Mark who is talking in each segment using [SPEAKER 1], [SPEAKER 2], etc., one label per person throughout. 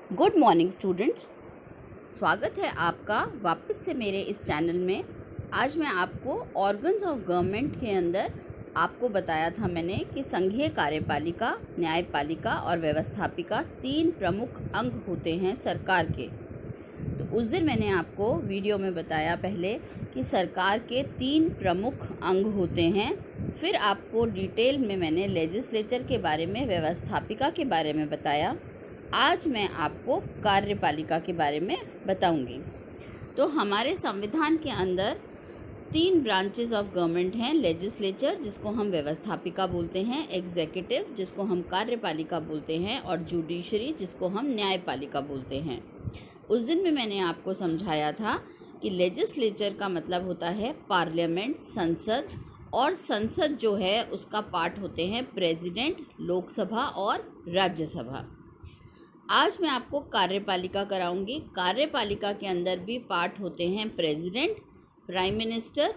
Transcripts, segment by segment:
[SPEAKER 1] Good morning students, स्वागत है आपका वापस से मेरे इस चैनल में। आज मैं आपको ऑर्गन्स ऑफ गवर्नमेंट के अंदर आपको बताया था मैंने कि संघीय कार्यपालिका, न्यायपालिका और व्यवस्थापिका 3 प्रमुख अंग होते हैं सरकार के। तो उस दिन मैंने आपको वीडियो में बताया पहले कि सरकार के 3 प्रमुख अंग होते हैं। फिर आपको डिटेल में मैंने लेजिस्लेचर के बारे में, व्यवस्थापिका के बारे में बताया। आज मैं आपको कार्यपालिका के बारे में बताऊंगी। तो हमारे संविधान के अंदर 3 ब्रांचेस ऑफ गवर्नमेंट हैं। लेजिस्लेचर, जिसको हम व्यवस्थापिका बोलते हैं, एग्जीक्यूटिव, जिसको हम कार्यपालिका बोलते हैं, और जुडिशरी, जिसको हम न्यायपालिका बोलते हैं। उस दिन में मैंने आपको समझाया था कि लेजिस्लेचर का मतलब होता है पार्लियामेंट, संसद, और संसद जो है उसका पार्ट होते हैं प्रेसिडेंट, लोकसभा और राज्यसभा। आज मैं आपको कार्यपालिका कराऊंगी। कार्यपालिका के अंदर भी पार्ट होते हैं president, prime minister,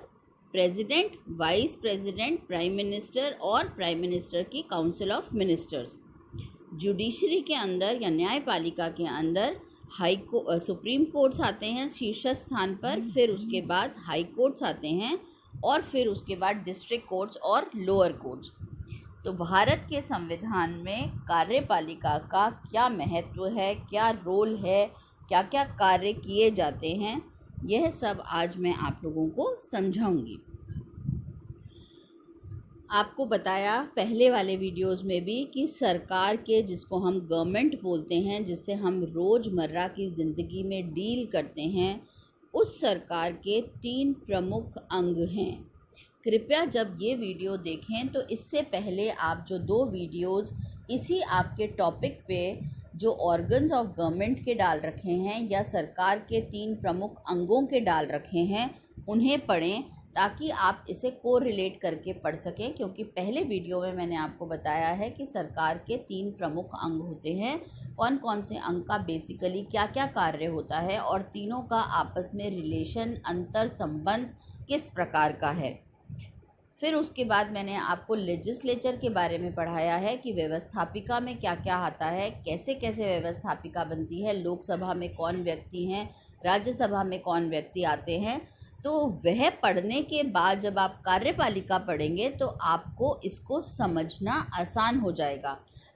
[SPEAKER 1] president, vice president, prime minister और प्राइम मिनिस्टर की काउंसिल ऑफ मिनिस्टर्स। जुडिशरी के अंदर या न्यायपालिका के अंदर सुप्रीम कोर्ट्स आते हैं शीर्ष स्थान पर, फिर उसके बाद हाई कोर्ट्स आते हैं और फिर उसके बाद डिस्ट्रिक्ट कोर्ट्स और लोअर कोर्ट्स। तो भारत के संविधान में कार्यपालिका का क्या महत्व है, क्या रोल है, क्या क्या कार्य किए जाते हैं, यह सब आज मैं आप लोगों को समझाऊंगी। आपको बताया पहले वाले वीडियोस में भी कि सरकार के, जिसको हम गवर्नमेंट बोलते हैं, जिससे हम रोज़मर्रा की ज़िंदगी में डील करते हैं, उस सरकार के 3 प्रमुख अंग हैं। कृपया जब ये वीडियो देखें तो इससे पहले आप जो 2 वीडियोस इसी आपके टॉपिक पे जो ऑर्गन्स ऑफ गवर्नमेंट के डाल रखे हैं या सरकार के 3 प्रमुख अंगों के डाल रखे हैं, उन्हें पढ़ें ताकि आप इसे कोरिलेट करके पढ़ सकें। क्योंकि पहले वीडियो में मैंने आपको बताया है कि सरकार के 3 प्रमुख अंग होते हैं, कौन कौन से अंग का बेसिकली क्या क्या कार्य होता है और तीनों का आपस में रिलेशन, अंतर संबंध किस प्रकार का है। फिर उसके बाद मैंने आपको लेजिस्लेचर के बारे में पढ़ाया है कि व्यवस्थापिका में क्या क्या आता है, कैसे कैसे व्यवस्थापिका बनती है, लोकसभा में कौन व्यक्ति हैं, राज्यसभा में कौन व्यक्ति आते हैं। तो वह पढ़ने के बाद जब आप कार्यपालिका पढ़ेंगे तो आपको इसको समझना आसान हो जाएगा।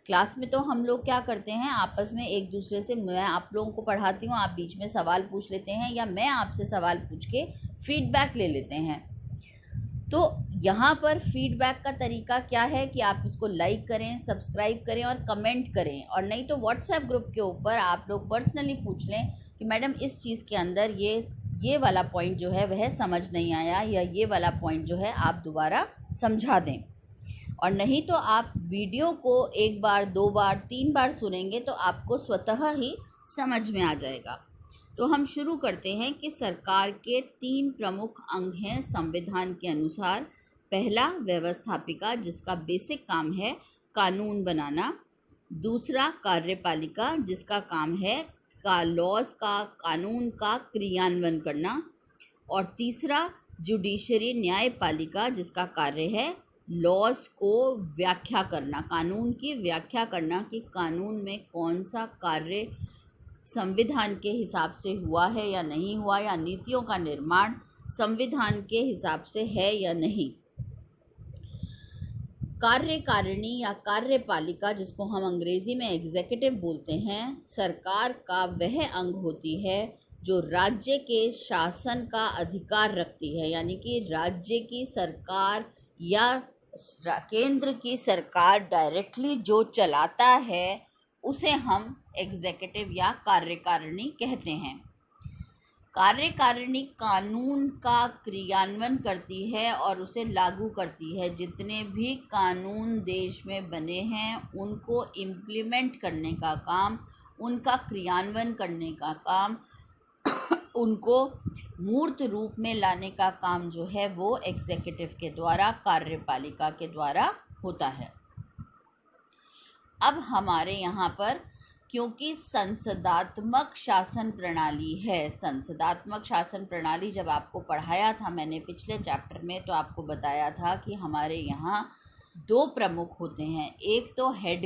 [SPEAKER 1] क्लास में तो हम लोग क्या करते हैं, आपस में एक दूसरे से, मैं आप लोगों को पढ़ाती हूँ, आप बीच में सवाल पूछ लेते हैं या मैं आपसे सवाल पूछ के फीडबैक ले लेते हैं। तो यहाँ पर फीडबैक का तरीका क्या है कि आप इसको लाइक करें, सब्सक्राइब करें और कमेंट करें, और नहीं तो व्हाट्सएप ग्रुप के ऊपर आप लोग पर्सनली पूछ लें कि मैडम इस चीज़ के अंदर ये वाला पॉइंट जो है वह समझ नहीं आया, या ये वाला पॉइंट जो है आप दोबारा समझा दें। और नहीं तो आप वीडियो को 1 बार, 2 बार, 3 बार सुनेंगे तो आपको स्वतः ही समझ में आ जाएगा। तो हम शुरू करते हैं कि सरकार के 3 प्रमुख अंग हैं संविधान के अनुसार। पहला व्यवस्थापिका, जिसका बेसिक काम है कानून बनाना। दूसरा कार्यपालिका, जिसका काम है लॉज का, कानून का क्रियान्वयन करना। और तीसरा जुडिशरी, न्यायपालिका, जिसका कार्य है लॉज को व्याख्या करना, कानून की व्याख्या करना कि कानून में कौन सा कार्य संविधान के हिसाब से हुआ है या नहीं हुआ, या नीतियों का निर्माण संविधान के हिसाब से है या नहीं। कार्यकारिणी या कार्यपालिका, जिसको हम अंग्रेजी में एग्जीक्यूटिव बोलते हैं, सरकार का वह अंग होती है जो राज्य के शासन का अधिकार रखती है। यानी कि राज्य की सरकार या केंद्र की सरकार डायरेक्टली जो चलाता है उसे हम एग्जीक्यूटिव या कार्यकारिणी कहते हैं। कार्यकारिणी कानून का क्रियान्वयन करती है और उसे लागू करती है। जितने भी कानून देश में बने हैं उनको इम्प्लीमेंट करने का काम, उनका क्रियान्वयन करने का काम, उनको मूर्त रूप में लाने का काम जो है वो एग्जीक्यूटिव के द्वारा, कार्यपालिका के द्वारा होता है। अब हमारे यहाँ पर क्योंकि संसदात्मक शासन प्रणाली है, संसदात्मक शासन प्रणाली जब आपको पढ़ाया था मैंने पिछले चैप्टर में, तो आपको बताया था कि हमारे यहाँ 2 प्रमुख होते हैं। एक तो हेड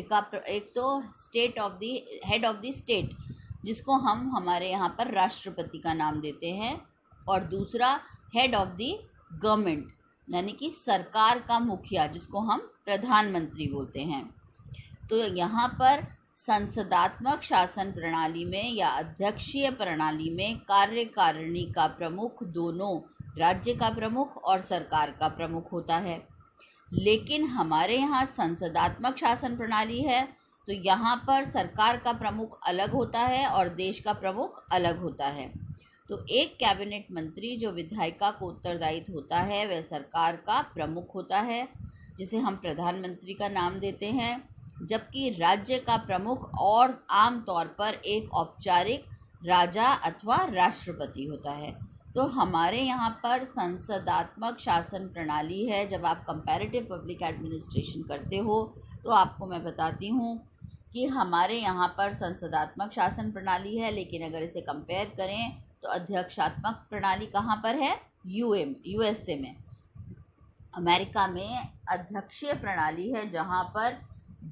[SPEAKER 1] ऑफ द स्टेट, जिसको हम हमारे यहाँ पर राष्ट्रपति का नाम देते हैं, और दूसरा हेड ऑफ द गवर्नमेंट यानी कि सरकार का मुखिया, जिसको हम प्रधानमंत्री बोलते हैं। तो यहाँ पर संसदात्मक शासन प्रणाली में या अध्यक्षीय प्रणाली में कार्यकारिणी का प्रमुख दोनों राज्य का प्रमुख और सरकार का प्रमुख होता है। लेकिन हमारे यहाँ संसदात्मक शासन प्रणाली है, तो यहाँ पर सरकार का प्रमुख अलग होता है और देश का प्रमुख अलग होता है। तो एक कैबिनेट मंत्री जो विधायिका को उत्तरदायित्व होता है वह सरकार का प्रमुख होता है, जिसे हम प्रधानमंत्री का नाम देते हैं, जबकि राज्य का प्रमुख और आम तौर पर एक औपचारिक राजा अथवा राष्ट्रपति होता है। तो हमारे यहाँ पर संसदात्मक शासन प्रणाली है। जब आप कंपैरेटिव पब्लिक एडमिनिस्ट्रेशन करते हो तो आपको मैं बताती हूँ कि हमारे यहाँ पर संसदात्मक शासन प्रणाली है, लेकिन अगर इसे कंपेयर करें तो अध्यक्षात्मक प्रणाली कहाँ पर है? यूएसए में। अमेरिका में अध्यक्षीय प्रणाली है, जहाँ पर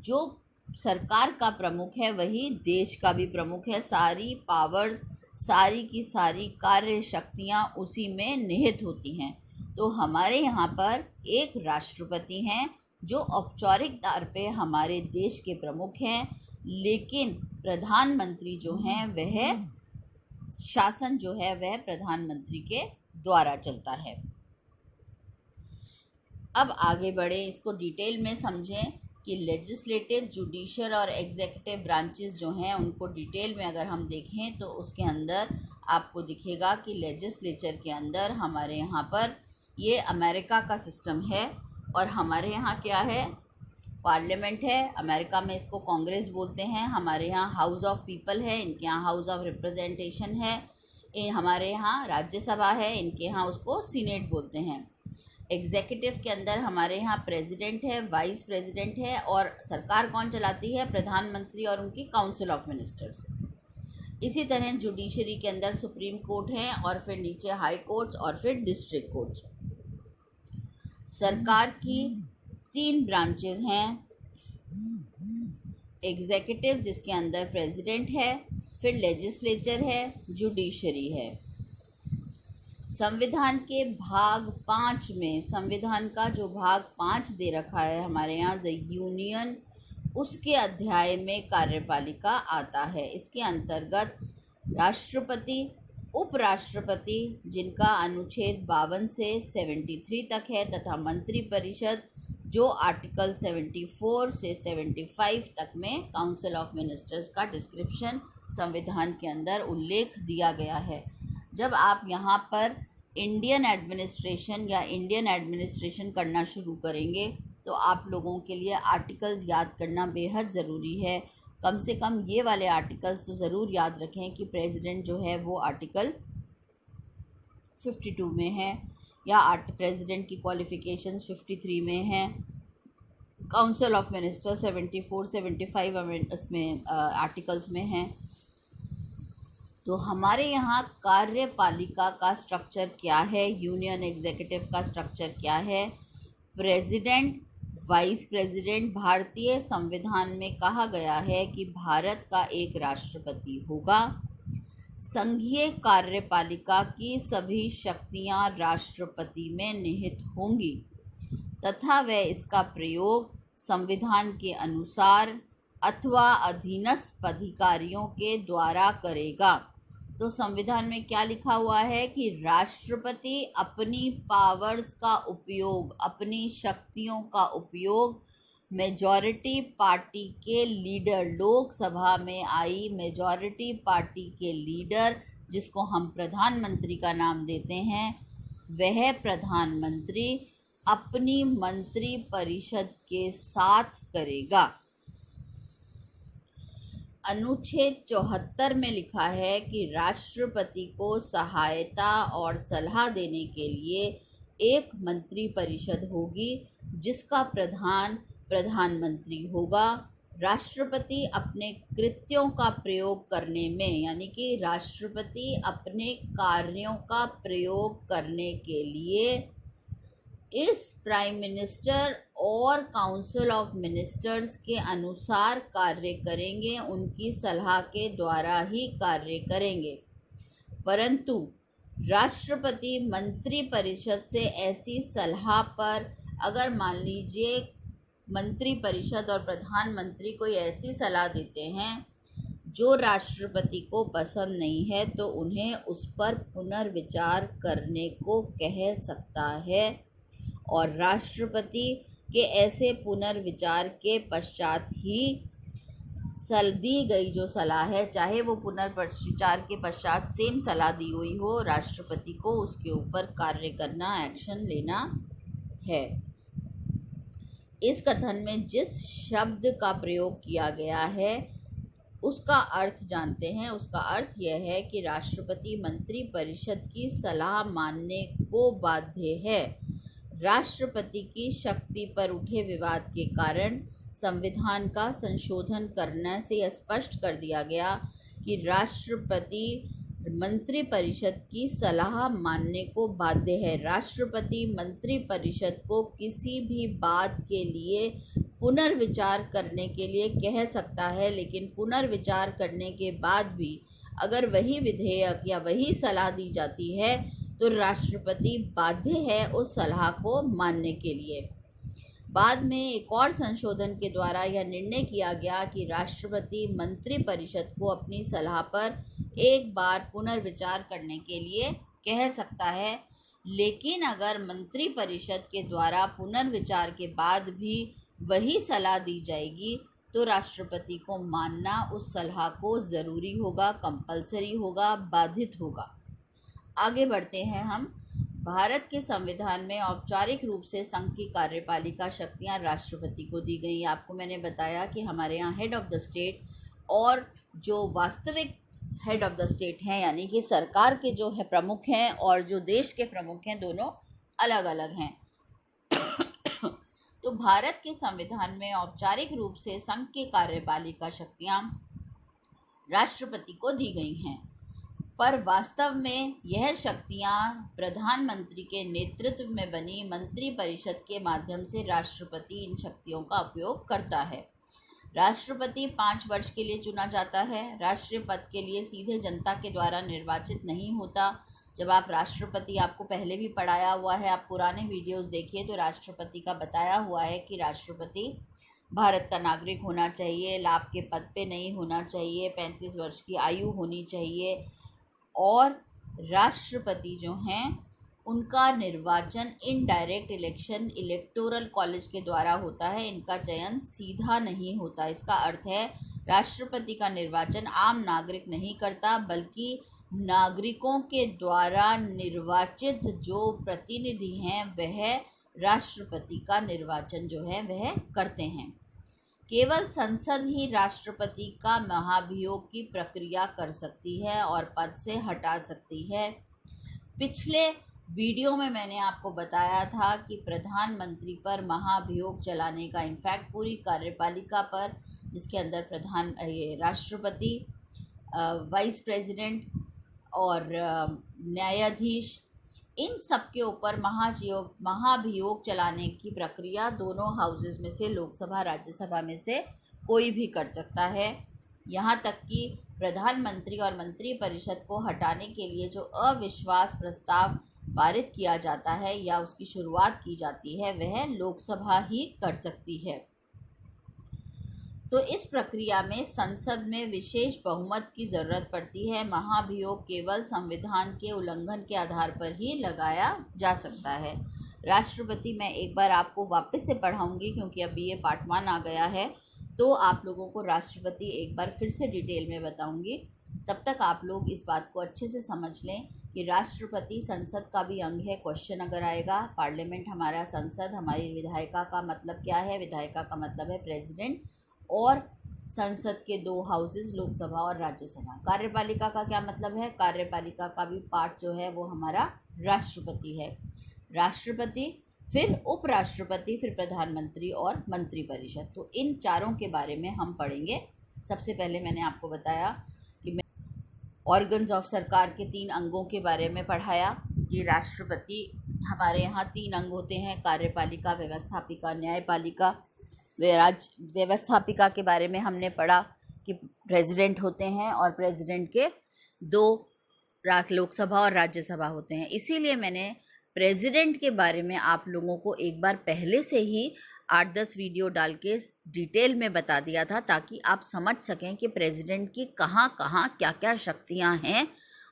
[SPEAKER 1] जो सरकार का प्रमुख है वही देश का भी प्रमुख है। सारी पावर्स, सारी की सारी कार्य शक्तियाँ उसी में निहित होती हैं। तो हमारे यहाँ पर एक राष्ट्रपति हैं जो औपचारिक तौर पे हमारे देश के प्रमुख हैं, लेकिन प्रधानमंत्री जो हैं वह शासन जो है वह प्रधानमंत्री के द्वारा चलता है। अब आगे बढ़े, इसको डिटेल में समझें कि लेजिस्लेटिव, जुडिशियल और एग्जीक्यूटिव ब्रांचेस जो हैं उनको डिटेल में अगर हम देखें तो उसके अंदर आपको दिखेगा कि लेजिस्लेचर के अंदर हमारे यहाँ पर ये अमेरिका का सिस्टम है और हमारे यहाँ क्या है? पार्लियामेंट है। अमेरिका में इसको कांग्रेस बोलते हैं, हमारे यहाँ हाउस ऑफ पीपल है, इनके यहाँ हाउस ऑफ रिप्रेजेंटेशन है। हमारे यहाँ राज्यसभा है, इनके यहाँ उसको सीनेट बोलते हैं। एग्जीक्यूटिव के अंदर हमारे यहाँ प्रेसिडेंट है, वाइस प्रेसिडेंट है, और सरकार कौन चलाती है? प्रधानमंत्री और उनकी काउंसिल ऑफ मिनिस्टर्स। इसी तरह जुडिशरी के अंदर सुप्रीम कोर्ट है, और फिर नीचे हाई कोर्ट्स और फिर डिस्ट्रिक्ट कोर्ट्स। सरकार की 3 ब्रांचेस हैं। एग्जीक्यूटिव जिसके अंदर प्रेसिडेंट है, फिर लेजिस्लेचर है, जुडिशरी है। संविधान के भाग 5 में, संविधान का जो भाग 5 दे रखा है हमारे यहाँ द यूनियन, उसके अध्याय में कार्यपालिका आता है। इसके अंतर्गत राष्ट्रपति, उपराष्ट्रपति जिनका अनुच्छेद 52 से 73 तक है, तथा मंत्रिपरिषद जो आर्टिकल 74 से 75 तक में काउंसिल ऑफ मिनिस्टर्स का डिस्क्रिप्शन संविधान के अंदर उल्लेख दिया गया है। जब आप यहाँ पर इंडियन एडमिनिस्ट्रेशन करना शुरू करेंगे तो आप लोगों के लिए आर्टिकल्स याद करना बेहद ज़रूरी है। कम से कम ये वाले आर्टिकल्स तो ज़रूर याद रखें कि प्रेसिडेंट जो है वो आर्टिकल 52 में है, या प्रेसिडेंट की क्वालिफ़िकेशंस 53 में हैं, काउंसिल ऑफ मिनिस्टर 74, 75 इसमें आर्टिकल्स में हैं। तो हमारे यहाँ कार्यपालिका का स्ट्रक्चर क्या है, यूनियन एग्जीक्यूटिव का स्ट्रक्चर क्या है? President, vice president. भारतीय संविधान में कहा गया है कि भारत का एक राष्ट्रपति होगा। संघीय कार्यपालिका की सभी शक्तियाँ राष्ट्रपति में निहित होंगी तथा वह इसका प्रयोग संविधान के अनुसार अथवा अधीनस्थ अधिकारियों के द्वारा करेगा। तो संविधान में क्या लिखा हुआ है कि राष्ट्रपति अपनी पावर्स का उपयोग, अपनी शक्तियों का उपयोग मेजॉरिटी पार्टी के लीडर, लोकसभा में आई मेजॉरिटी पार्टी के लीडर जिसको हम प्रधानमंत्री का नाम देते हैं, वह प्रधानमंत्री अपनी मंत्री परिषद के साथ करेगा। अनुच्छेद 74 में लिखा है कि राष्ट्रपति को सहायता और सलाह देने के लिए एक मंत्री परिषद होगी जिसका प्रधान प्रधानमंत्री होगा। राष्ट्रपति अपने कृत्यों का प्रयोग करने में, यानी कि राष्ट्रपति अपने कार्यों का प्रयोग करने के लिए इस प्राइम मिनिस्टर और काउंसिल ऑफ मिनिस्टर्स के अनुसार कार्य करेंगे, उनकी सलाह के द्वारा ही कार्य करेंगे। परंतु राष्ट्रपति मंत्री परिषद से ऐसी सलाह पर अगर मान लीजिए मंत्री परिषद और प्रधानमंत्री कोई ऐसी सलाह देते हैं जो राष्ट्रपति को पसंद नहीं है, तो उन्हें उस पर पुनर्विचार करने को कह सकता है। और राष्ट्रपति के ऐसे पुनर्विचार के पश्चात ही दी गई जो सलाह है, चाहे वो पुनर्विचार के पश्चात सेम सलाह दी हुई हो, राष्ट्रपति को उसके ऊपर कार्य करना, एक्शन लेना है। इस कथन में जिस शब्द का प्रयोग किया गया है उसका अर्थ जानते हैं। उसका अर्थ यह है कि राष्ट्रपति मंत्री परिषद की सलाह मानने को बाध्य है। राष्ट्रपति की शक्ति पर उठे विवाद के कारण संविधान का संशोधन करने से यह स्पष्ट कर दिया गया कि राष्ट्रपति मंत्री परिषद की सलाह मानने को बाध्य है। राष्ट्रपति मंत्री परिषद को किसी भी बात के लिए पुनर्विचार करने के लिए कह सकता है, लेकिन पुनर्विचार करने के बाद भी अगर वही विधेयक या वही सलाह दी जाती है तो राष्ट्रपति बाध्य है उस सलाह को मानने के लिए। बाद में एक और संशोधन के द्वारा यह निर्णय किया गया कि राष्ट्रपति मंत्री परिषद को अपनी सलाह पर एक बार पुनर्विचार करने के लिए कह सकता है, लेकिन अगर मंत्री परिषद के द्वारा पुनर्विचार के बाद भी वही सलाह दी जाएगी तो राष्ट्रपति को मानना उस सलाह को ज़रूरी होगा, कंपलसरी होगा, बाधित होगा। आगे बढ़ते हैं हम। भारत के संविधान में औपचारिक रूप से संघ की कार्यपालिका शक्तियां राष्ट्रपति को दी गई। आपको मैंने बताया कि हमारे यहाँ हेड ऑफ द स्टेट और जो वास्तविक हेड ऑफ द स्टेट हैं, यानी कि सरकार के जो है प्रमुख हैं और जो देश के प्रमुख हैं, दोनों अलग अलग हैं। तो भारत के संविधान में औपचारिक रूप से संघ की कार्यपालिका शक्तियां राष्ट्रपति को दी गई हैं, पर वास्तव में यह शक्तियां प्रधानमंत्री के नेतृत्व में बनी मंत्री परिषद के माध्यम से राष्ट्रपति इन शक्तियों का उपयोग करता है। राष्ट्रपति 5 वर्ष के लिए चुना जाता है। राष्ट्रीय पद के लिए सीधे जनता के द्वारा निर्वाचित नहीं होता। जब आप राष्ट्रपति, आपको पहले भी पढ़ाया हुआ है, आप पुराने वीडियोस देखिए तो राष्ट्रपति का बताया हुआ है कि राष्ट्रपति भारत का नागरिक होना चाहिए, लाभ के पद पे नहीं होना चाहिए, 35 वर्ष की आयु होनी चाहिए और राष्ट्रपति जो हैं उनका निर्वाचन इनडायरेक्ट इलेक्शन इलेक्टोरल कॉलेज के द्वारा होता है, इनका चयन सीधा नहीं होता। इसका अर्थ है राष्ट्रपति का निर्वाचन आम नागरिक नहीं करता, बल्कि नागरिकों के द्वारा निर्वाचित जो प्रतिनिधि हैं वह राष्ट्रपति का निर्वाचन जो है वह करते हैं। केवल संसद ही राष्ट्रपति का महाभियोग की प्रक्रिया कर सकती है और पद से हटा सकती है। पिछले वीडियो में मैंने आपको बताया था कि प्रधानमंत्री पर महाभियोग चलाने का, इनफैक्ट पूरी कार्यपालिका पर, जिसके अंदर राष्ट्रपति, वाइस प्रेसिडेंट और न्यायाधीश, इन सब के ऊपर महाभियोग चलाने की प्रक्रिया दोनों हाउसेस में से, लोकसभा राज्यसभा में से कोई भी कर सकता है। यहाँ तक कि प्रधानमंत्री और मंत्री परिषद को हटाने के लिए जो अविश्वास प्रस्ताव पारित किया जाता है या उसकी शुरुआत की जाती है वह लोकसभा ही कर सकती है। तो इस प्रक्रिया में संसद में विशेष बहुमत की ज़रूरत पड़ती है। महाभियोग केवल संविधान के उल्लंघन के आधार पर ही लगाया जा सकता है। राष्ट्रपति मैं एक बार आपको वापस से पढ़ाऊंगी क्योंकि अभी ये पार्ट 1 आ गया है, तो आप लोगों को राष्ट्रपति एक बार फिर से डिटेल में बताऊंगी। तब तक आप लोग इस बात को अच्छे से समझ लें कि राष्ट्रपति संसद का भी अंग है। क्वेश्चन अगर आएगा, पार्लियामेंट हमारा संसद, हमारी विधायिका का मतलब क्या है? विधायिका का मतलब है प्रेसिडेंट, और संसद के 2 हाउसेस, लोकसभा और राज्यसभा। कार्यपालिका का क्या मतलब है? कार्यपालिका का भी पार्ट जो है वो हमारा राष्ट्रपति है। राष्ट्रपति, फिर उपराष्ट्रपति, फिर प्रधानमंत्री और मंत्रिपरिषद। तो इन चारों के बारे में हम पढ़ेंगे। सबसे पहले मैंने आपको बताया कि मैं ऑर्गन्स ऑफ सरकार के 3 अंगों के बारे में पढ़ाया कि राष्ट्रपति हमारे यहाँ 3 अंग होते हैं, कार्यपालिका, व्यवस्थापिका, न्यायपालिका। व्यवस्थापिका के बारे में हमने पढ़ा कि प्रेसिडेंट होते हैं और प्रेसिडेंट के 2 लोकसभा और राज्यसभा होते हैं। इसीलिए मैंने प्रेसिडेंट के बारे में आप लोगों को एक बार पहले से ही 8-10 वीडियो डाल के डिटेल में बता दिया था, ताकि आप समझ सकें कि प्रेसिडेंट की कहाँ कहाँ क्या क्या शक्तियाँ हैं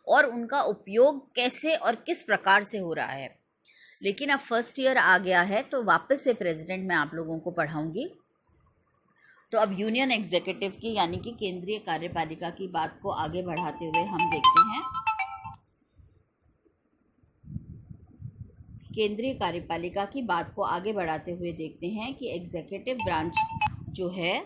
[SPEAKER 1] और उनका उपयोग कैसे और किस प्रकार से हो रहा है। लेकिन अब फर्स्ट ईयर आ गया है तो वापस से प्रेसिडेंट मैं आप लोगों को पढ़ाऊंगी। तो अब यूनियन एग्जीक्यूटिव की यानी कि केंद्रीय कार्यपालिका की बात को आगे बढ़ाते हुए हम देखते हैं। केंद्रीय कार्यपालिका की बात को आगे बढ़ाते हुए देखते हैं कि एग्जीक्यूटिव ब्रांच जो है